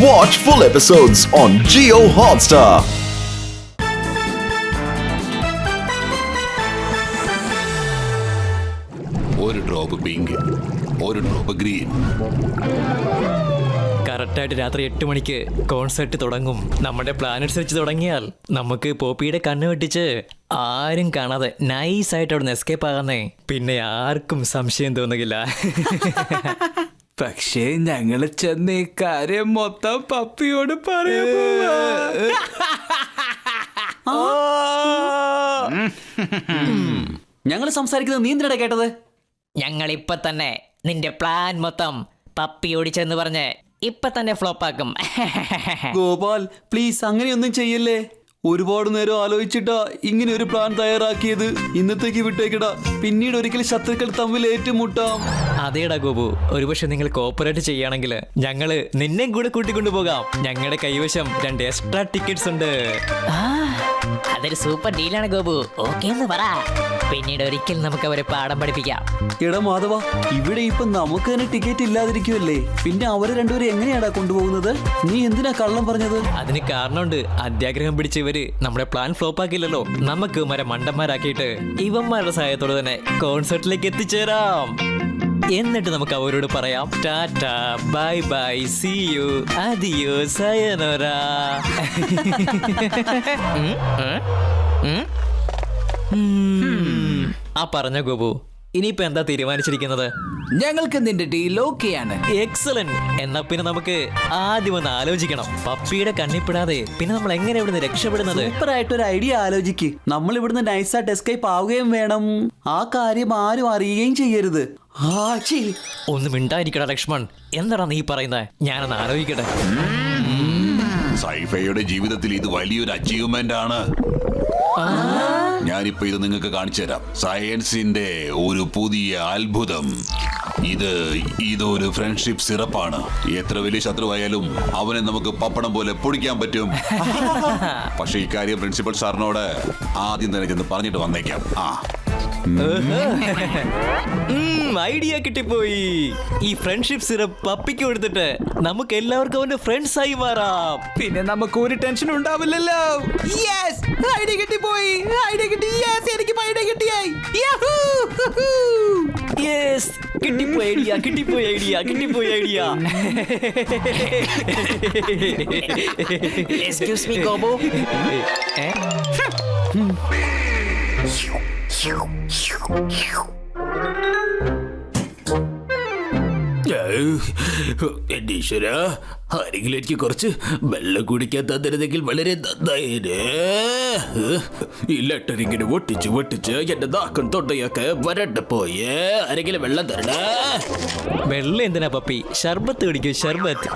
Watch full episodes on Jio Hotstar. ഒരു drop pink, ഒരു drop green. കറക്റ്റായിട്ട് രാത്രി 8 മണിക്ക് കോൺസെർട്ട് തുടങ്ങും. നമ്മുടെ പ്ലാൻ അനുസരിച്ച് തുടങ്ങിയാൽ നമുക്ക് പോപ്പിയുടെ കണ്ണ് വെട്ടിച്ച് ആരും കാണാതെ നൈസായിട്ട് അവിടെ നിന്ന് എസ്കേപ്പ് ആകാന്നേ. പിന്നെ ആർക്കും സംശയം തോന്നുകില്ല. പക്ഷേ ഞങ്ങള് ചെന്ന് ഈ കാര്യം മൊത്തം പപ്പിയോട് പറയാ. ഞങ്ങള് സംസാരിക്കുന്നത് നീ എന്തിനാ കേട്ടത്? ഞങ്ങൾ ഇപ്പൊ തന്നെ നിന്റെ പ്ലാൻ മൊത്തം പപ്പി ഓടിച്ചെന്ന് പറഞ്ഞ് ഇപ്പൊ തന്നെ ഫ്ലോപ്പ് ആക്കും. ഗോപാൽ പ്ലീസ് അങ്ങനെയൊന്നും ചെയ്യല്ലേ. ഒരുപാട് നേരം ആലോചിച്ചിട്ടാ ഇങ്ങനെ ഒരു പ്ലാൻ തയ്യാറാക്കിയത്. ഇന്നത്തേക്ക് വിട്ടേക്കടാ, പിന്നീട് ഒരിക്കലും ശത്രുക്കൾ തമ്മിൽ ഏറ്റുമുട്ടാം. അതേടാ ഗോപു, ഒരുപക്ഷെ നിങ്ങൾ കോപ്പറേറ്റ് ചെയ്യുകയാണെങ്കിൽ ഞങ്ങള് നിന്നെ കൂടെ കൂട്ടിക്കൊണ്ടുപോകാം. ഞങ്ങളുടെ കൈവശം 2 എക്സ്ട്രാ ടിക്കറ്റ്സ് ഉണ്ട്. അതൊരു സൂപ്പർ ഡീലാണ് ഗോപു. ഓക്കെ എന്ന് പറ, പിന്നീട് ഒരിക്കൽ നമുക്ക് അവരെ പാഠം പഠിപ്പിക്കാം. എടാ മാധവ, ഇവിടെ ഇപ്പൊ നമുക്ക് തന്നെ ടിക്കറ്റ് ഇല്ലാതിരിക്കുമല്ലേ, പിന്നെ അവരെ രണ്ടുപേരും എങ്ങനെയാടാ കൊണ്ടുപോകുന്നത്? നീ എന്തിനാ കള്ളം പറഞ്ഞത്? അതിന് കാരണമുണ്ട്. അത്യാഗ്രഹം പിടിച്ച് ഇവര് നമ്മുടെ പ്ലാൻ ഫ്ലോപ്പ് ആക്കില്ലല്ലോ. നമുക്ക് ഇവരെ മണ്ടന്മാരാക്കിയിട്ട് ഇവന്മാരുടെ സഹായത്തോടെ തന്നെ കോൺസെർട്ടിലേക്ക് എത്തിച്ചേരാം. എന്നിട്ട് നമുക്ക് അവരോട് പറയാം tata, bye bye, see you, അദിയോ, സയനോര. ആ പറഞ്ഞ ഗോപു, ഇനിയിപ്പോ എന്താ തീരുമാനിച്ചിരിക്കുന്നത്? ഞങ്ങൾക്ക് നിന്റെ ഡീൽ ഓക്കെയാണ്. എക്സലന്റ്. എന്നാ പിന്നെ നമുക്ക് ആദ്യം ഒന്ന് ആലോചിക്കണം. പപ്പിയുടെ കണ്ണിപ്പെടാതെ പിന്നെ നമ്മൾ എങ്ങനെ ഇവിടുന്ന് രക്ഷപ്പെടുന്നത്? സൂപ്പർ ആയിട്ടൊരു ഐഡിയ ആലോചിക്ക്. നമ്മൾ ഇവിടുന്ന് നൈസായിട്ട് എസ്കേപ്പ് ആവുകയും വേണം. ആ കാര്യം ആരും അറിയുകയും ചെയ്യരുത്. ഒന്ന് മിണ്ടായിരിക്കടാ ലക്ഷ്മൺ. എന്താടാ നീ പറയുന്നത്? ഞാനൊന്ന് ആലോചിക്കട്ടെ. സൈഫയുടെ ജീവിതത്തിൽ ഇത് വലിയൊരു അച്ചീവ്മെന്റ് ആണ്. ഞാനിപ്പോ ഇത് നിങ്ങൾക്ക് കാണിച്ചു തരാം. സയൻസിന്റെ ഒരു പുതിയ അത്ഭുതം. ഇതൊരു ഫ്രണ്ട്ഷിപ്പ് സിറപ്പാണ്. എത്ര വലിയ ശത്രുവായാലും അവനെ നമുക്ക് പപ്പടം പോലെ പൊടിക്കാൻ പറ്റും. പക്ഷെ ഇക്കാര്യം പ്രിൻസിപ്പൽ സാറിനോട് ആദ്യം തന്നെ ചെന്ന് പറഞ്ഞിട്ട് വന്നേക്കാം. ഐഡിയ കിട്ടിപ്പോയി. ഈ ഫ്രണ്ട്ഷിപ്പ് സിറപ്പ് പപ്പിക്ക് കൊടുത്തിട്ട് നമുക്ക് എല്ലാവർക്കും അവന്റെ ഫ്രണ്ട്സ് ആയി മാറാം. പിന്നെ നമുക്ക് ഒരു ടെൻഷൻ ഉണ്ടാവില്ലല്ലോ. ഐഡിയ കിട്ടിപ്പോയി. ഐഡിയ കിട്ടി. എനിക്ക് ഐഡിയ കിട്ടിയായി. കിട്ടിപ്പോയി ഐഡിയ, കിട്ടിപ്പോയി ഐഡിയ, കിട്ടിപ്പോയി ഐഡിയ. Excuse me ഗോബോ. എന്റെ ഈശ്വര, ആരെങ്കിലും എനിക്ക് കുറച്ച് വെള്ളം കുടിക്കാൻ തന്നിരുന്നെങ്കിൽ വളരെ നന്നായേനെ. ഈ ലെറ്റർ ഇങ്ങനെ ഒട്ടിച്ച് എന്റെ നാക്കും തൊണ്ടയൊക്കെ വരണ്ട് പോയേ. ആരെങ്കിലും വെള്ളം തരണേ. വെള്ളം എന്തിനാ പപ്പി? ഷർബത്ത് കുടിക്കൂ, ഷർബത്ത്.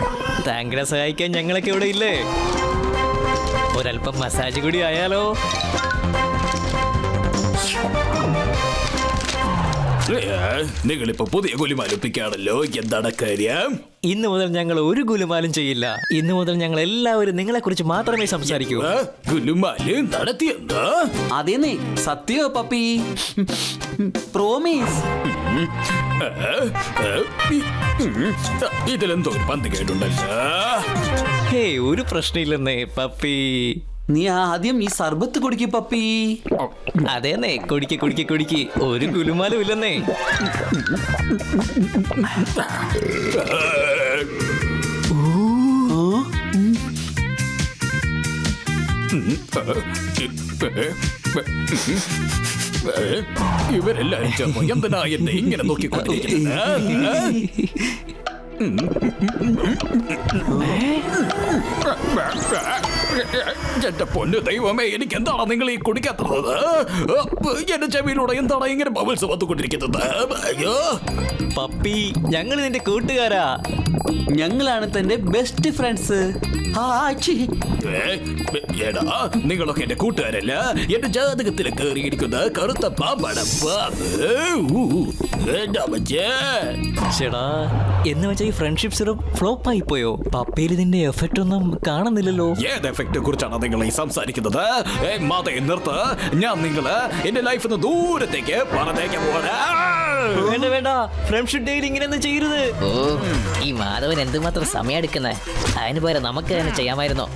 താങ്കളെ സഹായിക്കാൻ ഞങ്ങളൊക്കെ ഇവിടെ ഇല്ലേ? ഒരല്പം മസാജ് കൂടി ആയാലോ? നിങ്ങളിപ്പോ പുതിയ ഗുലിമാലിപ്പിക്കാണല്ലോ, എന്താണ് കാര്യം? ഇന്നു മുതൽ ഞങ്ങൾ ഒരു ഗുലുമാലും ചെയ്യില്ല. ഇന്നു മുതൽ ഞങ്ങൾ എല്ലാവരും നിങ്ങളെ കുറിച്ച് മാത്രമേ സംസാരിക്കൂ. ഗുലുമാല് നടത്തിയെന്താ? അതേന്നേ, സത്യോ പപ്പി? പ്രോമീസ്. ഇതിലെന്തോ ഒരു പന്ത് കേട്ടുണ്ടല്ലോ. ഹേ, ഒരു പ്രശ്നമില്ലെന്നേ പപ്പി. നീ ആദ്യം ഈ സർബത്ത് കുടിക്ക് പപ്പി. അതേന്നേ, കുടിക്ക് കുടിക്ക് കുടിക്ക്. ഒരു ഗുലുമാലും ഇല്ലെന്നേ. ഇവരെല്ലാരും ചേർന്ന് എന്തിനാ എന്നെ ഇങ്ങനെ നോക്കിക്കൊണ്ടിരിക്കുന്നത്? എന്റെ പൊന്നു ദൈവമേ, എനിക്ക് എന്താണ് നിങ്ങൾ ഈ കുടിക്കാത്തത്? എന്റെ ചെവിയിലൂടെ എന്താണ് ഇങ്ങനെ ബബിൾസ് വന്നുകൊണ്ടിരിക്കുന്നത്? അയ്യോ പപ്പി, ഞങ്ങൾ നിന്റെ കൂട്ടുകാരാ. ഞങ്ങളാണ് തന്റെ ബെസ്റ്റ് ഫ്രണ്ട്സ്. എടാ, നിങ്ങളൊക്കെ എന്റെ കൂട്ടുകാരല്ല. എന്റെ ജാതകത്തിൽ കയറിയിരിക്കുന്ന കറുത്ത പാമ്പട പാമ്പ്. ചേടാ, എന്ന് വെച്ചാൽ ഈ ഫ്രണ്ട്ഷിപ്പ് സിറപ്പ് ഫ്ലോപ്പ് ആയി പോയോ? പപ്പയിൽ ഇതിന്റെ എഫക്റ്റ് ഒന്നും കാണുന്നില്ലല്ലോ. ഏത് എഫക്റ്റിനെ കുറിച്ചാണ് നിങ്ങൾ ഈ സംസാരിക്കുന്നത്? മാതയെ നിർത്ത്. ഞാൻ നിങ്ങള് എന്റെ ലൈഫിൽ നിന്ന് ദൂരത്തേക്ക് പറഞ്ഞേക്കാൻ പോവാ. വേണ്ട വേണ്ട, ഫ്രണ്ട്ഷിപ്പ് ഡേയിൽ ഇങ്ങനെയൊന്നും ചെയ്യരുത്. ഓ, ഈ മാധവൻ എന്തുമാത്രം സമയം എടുക്കുന്നേ. അതിന് പോലെ നമുക്ക് തന്നെ ചെയ്യാമായിരുന്നോ?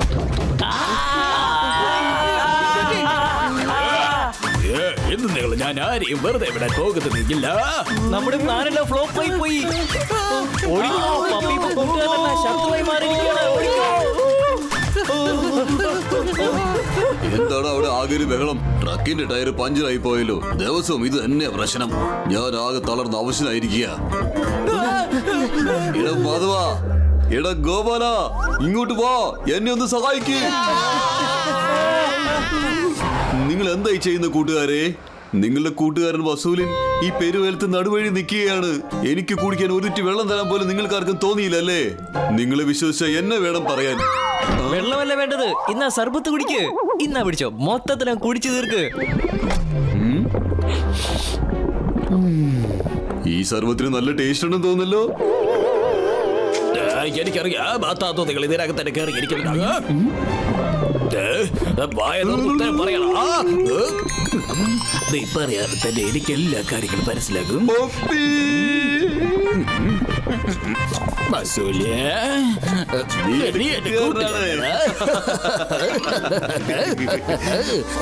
ഇന്ന് നിങ്ങൾ ഞാൻ ആരെയും വെറുതെ ഇവിടെ പോകുന്നില്ല. നമ്മുടെ പ്ലാനെല്ലാം ഫ്ലോപ്പ് ആയി പോയി. ഓടിക്കോ, പപ്പി ഇപ്പൊ കൂട്ടുകാരനല്ല, ശത്രുവായി മാറിയിരിക്കുകയാണ്. ഓടിക്കോ. എന്താണ് അവിടെ ആകെ ഒരു ബഹളം? ട്രക്കിന്റെ ടയർ പഞ്ചറായി പോയല്ലോ. ദിവസവും ഇത് തന്നെ പ്രശ്നം. ഞാൻ ആകെ തളർന്ന് അവശനായിരിക്കുക. എടാ മാധവ, എടാ ഗോപാല, ഇങ്ങോട്ട് വാ, എന്നെ ഒന്ന് സഹായിക്കേ. നിങ്ങൾ എന്തായി ചെയ്യുന്ന കൂട്ടുകാരെ? നിങ്ങളുടെ കൂട്ടുകാരൻ വസൂലിൻ ഈ പെരുവേലത്ത് നടുവഴി നിൽക്കുകയാണ്. എനിക്ക് കുടിക്കാൻ ഒരിറ്റ് വെള്ളം തരാൻ പോലും നിങ്ങൾക്കാർക്കും തോന്നിയില്ലല്ലേ? നിങ്ങളെ വിശ്വസിച്ച എന്നെ വേണം പറയാൻ. വെള്ളമല്ല വേണ്ടത്, ഇന്നാ സർബത്ത് കുടിക്ക്. ഇന്നാ പിടിച്ചോ, മൊത്തത്തിലും കുടിച്ചു തീർക്ക്. ഈ സർവത്തിന് നല്ല ടേസ്റ്റ് ഉണ്ടെന്ന് തോന്നല്ലോ. എനിക്കറിയാം, നിങ്ങൾ ഇതിനകത്ത് തന്നെ കയറി ഇരിക്കുന്നുണ്ടാകും. നീ പറയാതെ തന്നെ എനിക്ക് എല്ലാ കാര്യങ്ങളും മനസ്സിലാകും.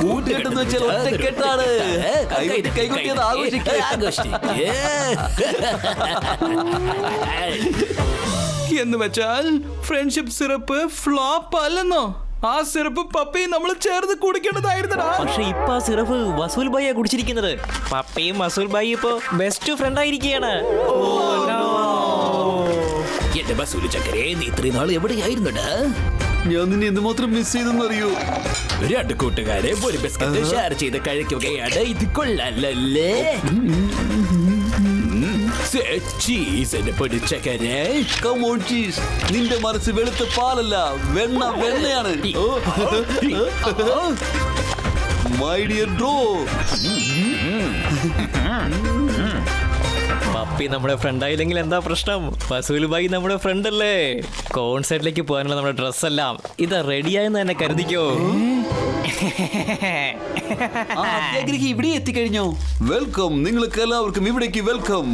കൂട്ടുകെട്ടെന്ന് വെച്ചാൽ ഒറ്റക്കെട്ടാണ്. കൈകൊട്ടിയത് എന്ന് വെച്ചാൽ ഫ്രണ്ട്ഷിപ്പ് സിറപ്പ് ഫ്ലോപ്പ് അല്ലെന്നോ? ആ സിറപ്പ് പപ്പയും നമ്മൾ ചേർന്ന് കുടിക്കേണ്ടതായിരുന്നടാ. പക്ഷെ ഇപ്പൊ ആ സിറപ്പ് വസൂൽ ഭായിയാ കുടിച്ചിരിക്കുന്നത്. പപ്പയും വസൂൽ ഭായി ഇപ്പൊ ബെസ്റ്റ് ഫ്രണ്ട് ആയിരിക്കുകയാണ്. എന്റെ ബസൂല് ചക്കരേ, നീ ഇത്രയും നാൾ എവിടെയായിരുന്നുടാ? ഞാൻ നിന്നെ എന്തുമാത്രം മിസ് ചെയ്തെന്നറിയോ? രണ്ട് കൂട്ടുകാരെ ഒരു ബിസ്ക്കറ്റ് ഷെയർ ചെയ്ത് കഴിക്കുകയാണ്. ഇത് കൊള്ളല്ലേ? നിന്റെ മനസ്സ് വെളുത്ത പാലല്ല, വെണ്ണയാണ്. My dear bro. പപ്പി നമ്മുടെ ഫ്രണ്ട് ആയില്ലെങ്കിൽ എന്താ പ്രശ്നം? വസൂൽ ഭായി നമ്മുടെ ഫ്രണ്ട് അല്ലേ? കോൺസേർട്ടിലേക്ക് പോകാനുള്ള നമ്മുടെ ഡ്രസ് എല്ലാം ഇതാ റെഡിയായെന്ന് തന്നെ കരുതിക്കോ. അത്യാഗ്രഹി ഇവിടെ എത്തിക്കഴിഞ്ഞോ? വെൽക്കം, നിങ്ങൾക്ക് എല്ലാവർക്കും ഇവിടേക്ക് വെൽക്കം.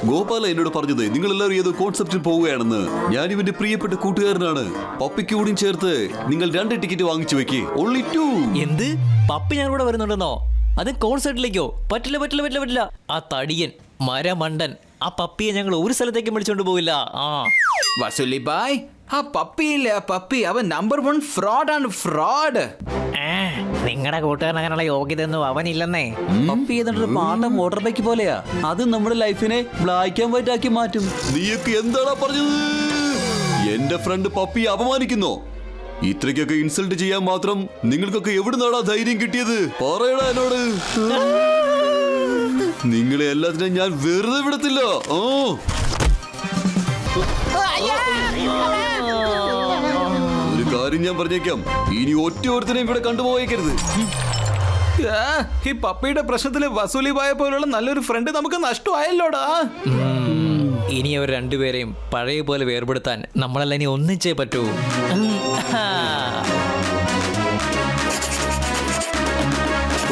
ഗോപാല എന്നോട് പറഞ്ഞത് നിങ്ങൾ എല്ലാവരും ഏതോ കോൺസെപ്റ്റിൽ പോവുകയാണെന്ന്. ഞാൻ ഇവന്റെ പ്രിയപ്പെട്ട കൂട്ടുകാരനാണ്. പപ്പിക്ക് കൂടിയും ചേർത്ത് നിങ്ങൾ 2 ടിക്കറ്റ് വാങ്ങിച്ചു വെക്കേ. ഓൺലി 2. എന്ത്? പപ്പി ഞാൻ കൂടെ വരുന്നുണ്ടെന്നോ? അത് കോൺസേർട്ടിലേക്കോ? പറ്റില്ല പറ്റില്ല പറ്റില്ല പറ്റില്ല. ആ തടിയൻ മരമണ്ടൻ ആ പപ്പിയെ ഞങ്ങൾ ഒരു സ്ഥലത്തേക്ക് വിളിച്ചോണ്ട് പോവില്ല. വസൂലി ബായ്, ആ പപ്പിയില്ലേ, ആ പപ്പി അവൻ നമ്പർ 1 ഫ്രോഡാണ്, ഫ്രോഡ്. നിങ്ങളുടെ കൂട്ടുകാരൻ അങ്ങനെയുള്ള യോഗ്യത ഒന്നും അവനില്ലെന്നേ. പപ്പി എന്നിട്ട് പാട്ട മോട്ടോർ ബൈക്ക് പോലെയാ. അത് നമ്മുടെ ലൈഫിനെ ബ്ലാക്ക് ആൻഡ് വൈറ്റ് ആക്കി മാറ്റും. നീയൊക്കെ എന്താടാ പറഞ്ഞത്? എന്റെ ഫ്രണ്ട് പപ്പിയെ അപമാനിക്കുന്നോ? ഇത്രയ്ക്കൊക്കെ ഇൻസൾട്ട് ചെയ്യാൻ മാത്രം നിങ്ങൾക്കൊക്കെ എവിടുന്നാടാ ധൈര്യം കിട്ടിയത്? പറയടാ എന്നോട്. നിങ്ങളെ എല്ലാത്തിനും ഞാൻ വെറുതെ വിടത്തില്ല. ഒരു കാര്യം ഞാൻ പറഞ്ഞേക്കാം, ഇനി ഒറ്റ ഒരുത്തനെയും ഇവിടെ കണ്ടുപോയേക്കരുത്. ഈ പപ്പിയുടെ പ്രശ്നത്തില് വസൂലി ബായ പോലുള്ള നല്ലൊരു ഫ്രണ്ട് നമുക്ക് നഷ്ടമായല്ലോടാ. ഇനി അവർ രണ്ടുപേരെയും പഴയ പോലെ വേർപെടുത്താൻ നമ്മളെല്ലാം ഇനി ഒന്നിച്ചേ പറ്റൂ.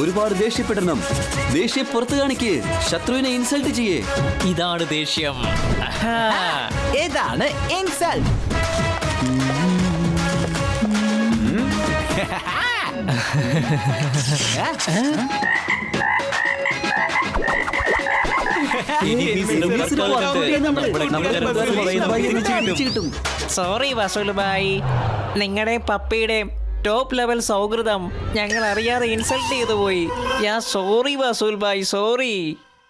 ഒരുപാട് ദേഷ്യപ്പെടണം. ദേഷ്യം പുറത്ത് കാണിക്ക്. ശത്രുവിനെ ഇൻസൾട്ട് ചെയ്യേ. ഇതാണ് ദേഷ്യം. ഏതാണ് ഇൻസൾട്ട്? സോറി വസൂൽ ഭായ്, നിങ്ങളുടെ പപ്പിയുടെ ടോപ്പ് ലെവൽ സൗഹൃദം ഞങ്ങൾ അറിയാതെ ഇൻസൾട്ട് ചെയ്തു പോയി. Sorry Vasool bhai, sorry.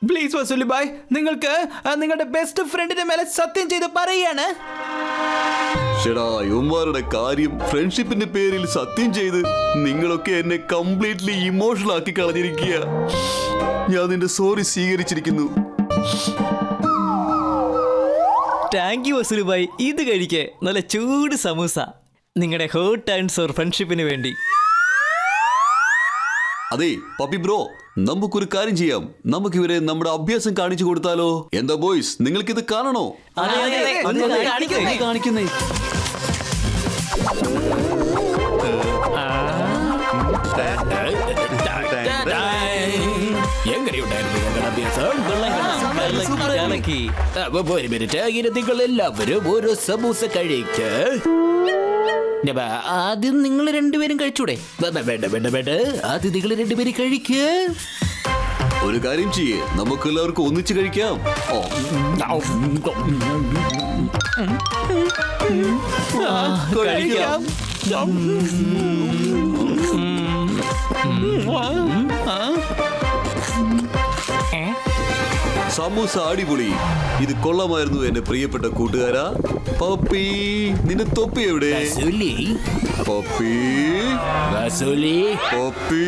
Please Vasooli bhai, നിങ്ങൾക്ക് നിങ്ങളുടെ ബെസ്റ്റ് ഫ്രണ്ടിന്റെ മേലെ സത്യം ചെയ്ത് പറയാണ്. ഷെടാ, യുവന്മാരുടെ കാര്യം ഫ്രണ്ട്ഷിപ്പിന്റെ പേരിൽ സത്യം ചെയ്ത് നിങ്ങളൊക്കെ എന്നെ കംപ്ലീറ്റ്ലി ഇമോഷണൽ ആക്കി കളഞ്ഞിരിക്കുക. ഞാൻ നിന്റെ സോറി സ്വീകരിച്ചിരിക്കുന്നു. Thank you വസൂൽ bhai. ഇത് കഴിക്കേ, നല്ല ചൂട് സമൂസ. നിങ്ങളുടെ ഹേർട്ട് ആൻഡ് സോർ ഫ്രണ്ട്ഷിപ്പിന് വേണ്ടി. അതെ പപ്പി ബ്രോ, നമുക്കൊരു കാര്യം ചെയ്യാം. നമുക്ക് ഇവരെ നമ്മുടെ അഭ്യാസം കാണിച്ചു കൊടുത്താലോ? എന്താ ബോയ്സ്, നിങ്ങൾക്കിത് കാണണോ? കാണിക്കുന്നേ എങ്ങനെയുണ്ടായിരുന്നു ഞങ്ങളുടെ അഭ്യാസം? കലക്കി. അപ്പൊ ഒരു മിനിറ്റ്, ഇനി നിങ്ങൾ എല്ലാവരും ഒരു സമൂസ കഴിക്ക്. ആദ്യം നിങ്ങൾ രണ്ടുപേരും കഴിച്ചൂടെ? വേണ്ട വേണ്ട വേണ്ട, ആദ്യം നിങ്ങൾ രണ്ടുപേരും കഴിക്ക്. ഒരു കാര്യം ചെയ്യേ, നമുക്ക് എല്ലാവർക്കും ഒന്നിച്ച് കഴിക്കാം. കഴിക്കാം. സമൂസ അടിപൊളി. ഇത് കൊള്ളാമായിരുന്നു എന്റെ പ്രിയപ്പെട്ട കൂട്ടുകാരാ. പപ്പി, നിന്റെ തൊപ്പി എവിടെ? വസൂലി, പപ്പി, വസൂലി, പപ്പി.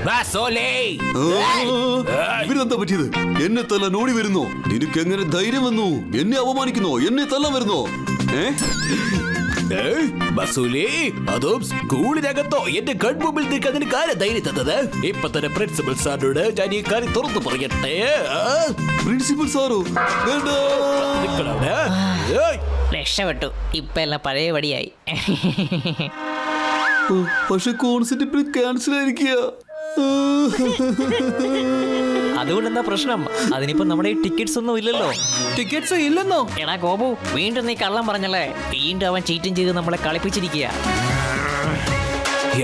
വസൂലി. ഇവരെന്താ പറ്റിയത്? എന്നെ തല്ലാൻ ഓടി വരുന്നോ? നിനക്ക് എങ്ങനെ ധൈര്യം വന്നു? എന്നെ അപമാനിക്കുന്നോ? എന്നെ തല്ലാൻ വരുന്നോ? വസൂലി, അതും സ്കൂളിനകത്തോ? എന്റെ കൺമുമ്പിൽ നിൽക്കാൻ നിനക്ക് ആരാ ധൈര്യം തന്നത്? ഇപ്പൊ തന്നെ പ്രിൻസിപ്പൽ സാറിനോട് ഞാൻ ഈ കാര്യം തുറന്നു പറയട്ടെ. പ്രിൻസിപ്പൽ സാറോ? വേണ്ട. നിക്കണവിടെ. രക്ഷപ്പെട്ടു, ഇപ്പൊ എല്ലാം പഴയ പടിയായി. പക്ഷെ കോൺസെപ്റ്റ് ക്യാൻസൽ ആയിരിക്കുക. അതുകൊണ്ട് എന്താ പ്രശ്നം? അതിനിപ്പോ നമ്മുടെ ടിക്കറ്റ്സ് ഒന്നും ഇല്ലല്ലോ. ടിക്കറ്റ്സ് ഇല്ലെന്നോ? എടാ ഗോപു, വീണ്ടും നീ കള്ളം പറഞ്ഞല്ലേ? വീണ്ടും അവൻ ചീറ്റും ചെയ്ത് നമ്മളെ കളിപ്പിച്ചിരിക്കുക.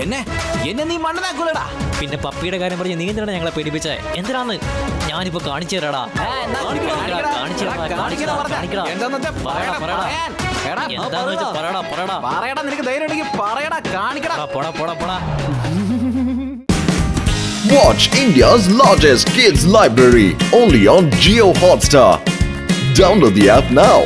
എന്നെ നീ മണ്ണനാക്കൂലടാ. പിന്നെ പപ്പിയുടെ കാര്യം പറഞ്ഞ് നീ എന്തിനാണ് ഞങ്ങളെ പേടിപ്പിച്ചേ? എന്തിനാന്ന് ഞാനിപ്പോ കാണിച്ചു തരാടാ. Watch India's largest kids library only on Jio Hotstar. Download the app now.